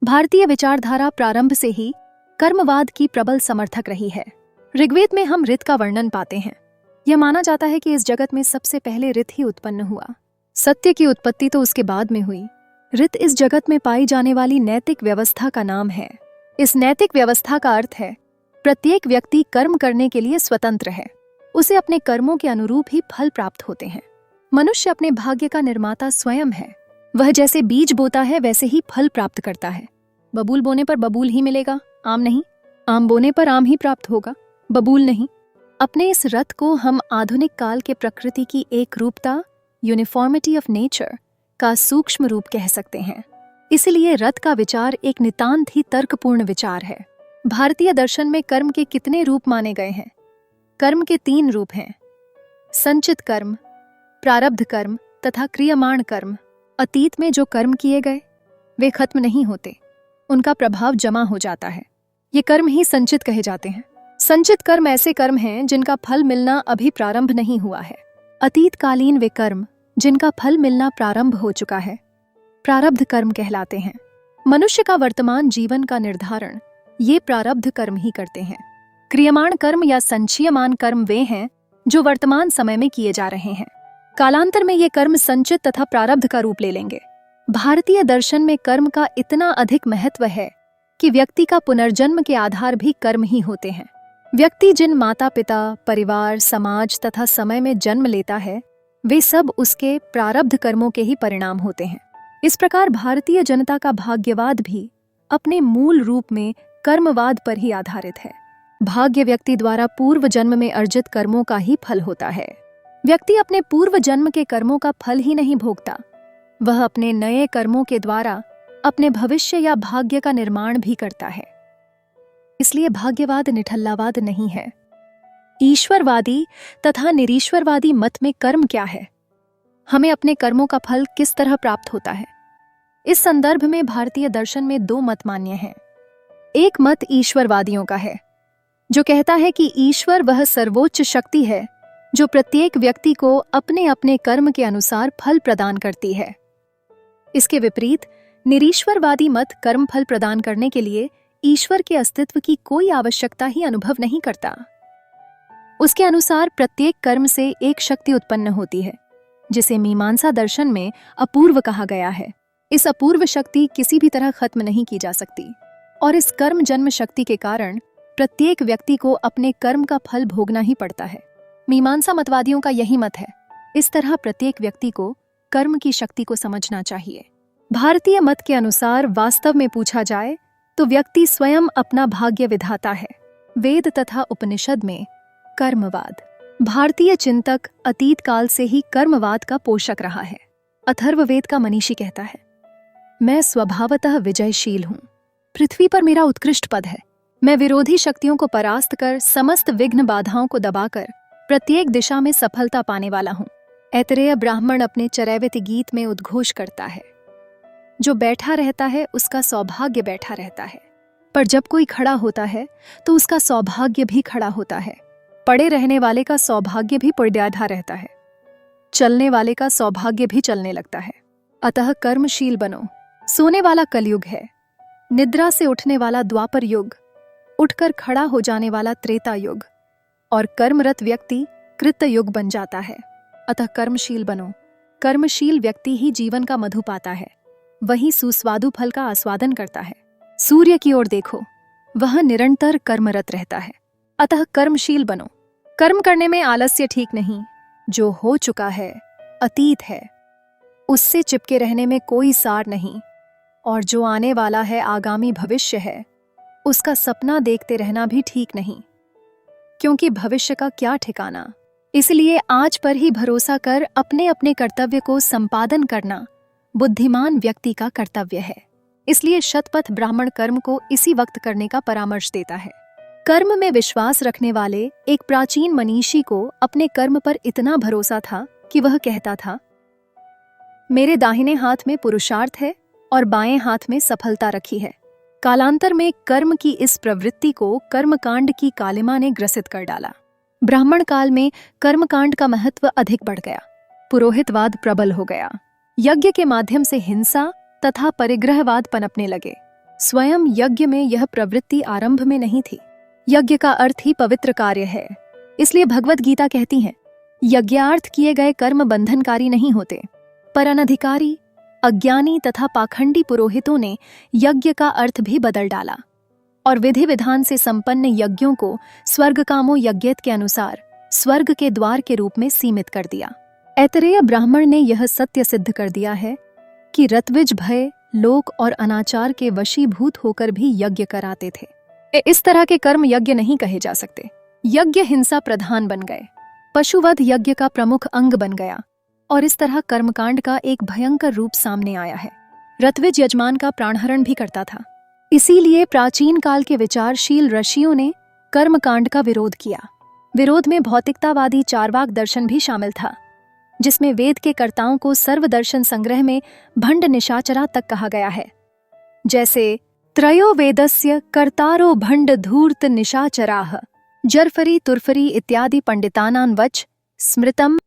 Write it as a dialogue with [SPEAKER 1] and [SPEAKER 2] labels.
[SPEAKER 1] भारतीय विचारधारा प्रारंभ से ही कर्मवाद की प्रबल समर्थक रही है। ऋग्वेद में हम ऋत का वर्णन पाते हैं। यह माना जाता है कि इस जगत में सबसे पहले ऋत ही उत्पन्न हुआ। सत्य की उत्पत्ति तो उसके बाद में हुई। ऋत इस जगत में पाई जाने वाली नैतिक व्यवस्था का नाम है। इस नैतिक व्यवस्था का अर्थ है प्रत्येक व्यक्ति कर्म करने के लिए स्वतंत्र है। उसे अपने कर्मों के अनुरूप ही फल प्राप्त होते हैं। मनुष्य अपने भाग्य का निर्माता स्वयं है। वह जैसे बीज बोता है वैसे ही फल प्राप्त करता है। बबूल बोने पर बबूल ही मिलेगा, आम नहीं। आम बोने पर आम ही प्राप्त होगा, बबूल नहीं। अपने इस रथ को हम आधुनिक काल के प्रकृति की एक रूपता, यूनिफॉर्मिटी ऑफ नेचर का सूक्ष्म रूप कह सकते हैं। इसलिए रथ का विचार एक नितांत ही तर्कपूर्ण विचार है। भारतीय दर्शन में कर्म के कितने रूप माने गए हैं? कर्म के 3 रूप हैं: संचित कर्म, प्रारब्ध कर्म तथा क्रियमाण कर्म। अतीत में जो कर्म किए गए वे खत्म नहीं होते, उनका प्रभाव जमा हो जाता है। ये कर्म ही संचित कहे जाते हैं। संचित कर्म ऐसे कर्म हैं जिनका फल मिलना अभी प्रारंभ नहीं हुआ है। अतीतकालीन वे कर्म जिनका फल मिलना प्रारंभ हो चुका है प्रारब्ध कर्म कहलाते हैं। मनुष्य का वर्तमान जीवन का निर्धारण ये प्रारब्ध कर्म ही करते हैं। क्रियमाण कर्म या संचयमान कर्म वे हैं जो वर्तमान समय में किए जा रहे हैं। कालांतर में ये कर्म संचित तथा प्रारब्ध का रूप ले लेंगे। भारतीय दर्शन में कर्म का इतना अधिक महत्व है कि व्यक्ति का पुनर्जन्म के आधार भी कर्म ही होते हैं। व्यक्ति जिन माता पिता, परिवार, समाज तथा समय में जन्म लेता है वे सब उसके प्रारब्ध कर्मों के ही परिणाम होते हैं। इस प्रकार भारतीय जनता का भाग्यवाद भी अपने मूल रूप में कर्मवाद पर ही आधारित है। भाग्य व्यक्ति द्वारा पूर्व जन्म में अर्जित कर्मों का ही फल होता है। व्यक्ति अपने पूर्व जन्म के कर्मों का फल ही नहीं भोगता, वह अपने नए कर्मों के द्वारा अपने भविष्य या भाग्य का निर्माण भी करता है। इसलिए भाग्यवाद निठल्लावाद नहीं है। ईश्वरवादी तथा निरीश्वरवादी मत में कर्म क्या है, हमें अपने कर्मों का फल किस तरह प्राप्त होता है, इस संदर्भ में भारतीय दर्शन में 2 मत मान्य हैं। एक मत ईश्वरवादियों का है जो कहता है कि ईश्वर वह सर्वोच्च शक्ति है जो प्रत्येक व्यक्ति को अपने अपने कर्म के अनुसार फल प्रदान करती है। इसके विपरीत निरीश्वरवादी मत कर्म फल प्रदान करने के लिए ईश्वर के अस्तित्व की कोई आवश्यकता ही अनुभव नहीं करता। उसके अनुसार प्रत्येक कर्म से एक शक्ति उत्पन्न होती है जिसे मीमांसा दर्शन में अपूर्व कहा गया है। इस अपूर्व शक्ति किसी भी तरह खत्म नहीं की जा सकती और इस कर्म जन्म शक्ति के कारण प्रत्येक व्यक्ति को अपने कर्म का फल भोगना ही पड़ता है। मीमांसा मतवादियों का यही मत है। इस तरह प्रत्येक व्यक्ति को कर्म की शक्ति को समझना चाहिए। भारतीय मत के अनुसार वास्तव में पूछा जाए तो व्यक्ति स्वयं अपना भाग्य विधाता है। वेद तथा उपनिषद में कर्मवाद, भारतीय चिंतक अतीत काल से ही कर्मवाद का पोषक रहा है। अथर्ववेद का मनीषी कहता है, मैं स्वभावतः विजयशील हूँ, पृथ्वी पर मेरा उत्कृष्ट पद है। मैं विरोधी शक्तियों को परास्त कर समस्त विघ्न बाधाओं को दबाकर प्रत्येक दिशा में सफलता पाने वाला हूँ। ऐतरेय ब्राह्मण अपने चरैवेति गीत में उद्घोष करता है, जो बैठा रहता है उसका सौभाग्य बैठा रहता है, पर जब कोई खड़ा होता है तो उसका सौभाग्य भी खड़ा होता है। पड़े रहने वाले का सौभाग्य भी पड़ाधा रहता है, चलने वाले का सौभाग्य भी चलने लगता है। अतः कर्मशील बनो। सोने वाला कलयुग है, निद्रा से उठने वाला द्वापर युग, उठकर खड़ा हो जाने वाला त्रेता युग और कर्मरत व्यक्ति कृत युग बन जाता है। अतः कर्मशील बनो। कर्मशील व्यक्ति ही जीवन का मधु पाता है, वही सुस्वादु फल का आस्वादन करता है। सूर्य की ओर देखो, वह निरंतर कर्मरत रहता है। अतः कर्मशील बनो। कर्म करने में आलस्य ठीक नहीं। जो हो चुका है, अतीत है, उससे चिपके रहने में कोई सार नहीं, और जो आने वाला है, आगामी भविष्य है, उसका सपना देखते रहना भी ठीक नहीं, क्योंकि भविष्य का क्या ठिकाना। इसलिए आज पर ही भरोसा कर अपने अपने कर्तव्य को संपादन करना बुद्धिमान व्यक्ति का कर्तव्य है। इसलिए शतपथ ब्राह्मण कर्म को इसी वक्त करने का परामर्श देता है। कर्म में विश्वास रखने वाले एक प्राचीन मनीषी को अपने कर्म पर इतना भरोसा था कि वह कहता था, मेरे दाहिने हाथ में पुरुषार्थ है और बाएं हाथ में सफलता रखी है। कालांतर में कर्म की इस प्रवृत्ति को कर्मकांड की कालिमा ने ग्रसित कर डाला। ब्राह्मण काल में कर्मकांड का महत्व अधिक बढ़ गया, पुरोहितवाद प्रबल हो गया, यज्ञ के माध्यम से हिंसा तथा परिग्रहवाद पनपने लगे। स्वयं यज्ञ में यह प्रवृत्ति आरंभ में नहीं थी। यज्ञ का अर्थ ही पवित्र कार्य है, इसलिए भगवत गीता कहती है, यज्ञार्थ किए गए कर्म बंधनकारी नहीं होते, पर अनधिकारी, अज्ञानी तथा पाखंडी पुरोहितों ने यज्ञ का अर्थ भी बदल डाला और विधि विधान से संपन्न यज्ञों को स्वर्गकामो यज्ञेत के अनुसार स्वर्ग के द्वार के रूप में सीमित कर दिया। ऐतरेय ब्राह्मण ने यह सत्य सिद्ध कर दिया है कि ऋत्विज भय, लोक और अनाचार के वशीभूत होकर भी यज्ञ कराते थे। इस तरह के कर्म यज्ञ नहीं कहे जा सकते। यज्ञ हिंसा प्रधान बन गए, पशुवध यज्ञ का प्रमुख अंग बन गया और इस तरह कर्मकांड का एक भयंकर रूप सामने आया है। ऋत्विज यजमान का प्राणहरण भी करता था। इसीलिए प्राचीन काल के विचारशील ऋषियों ने कर्मकांड का विरोध किया। विरोध में भौतिकतावादी चार्वाक दर्शन भी शामिल था, जिसमें वेद के कर्ताओं को सर्वदर्शन संग्रह में भंड निशाचरा तक कहा गया है। जैसे त्रयो वेदस्य कर्तारो भंड धूर्त निशाचराः जरफरी तुरफरी इत्यादि पंडितानां वच स्मृतम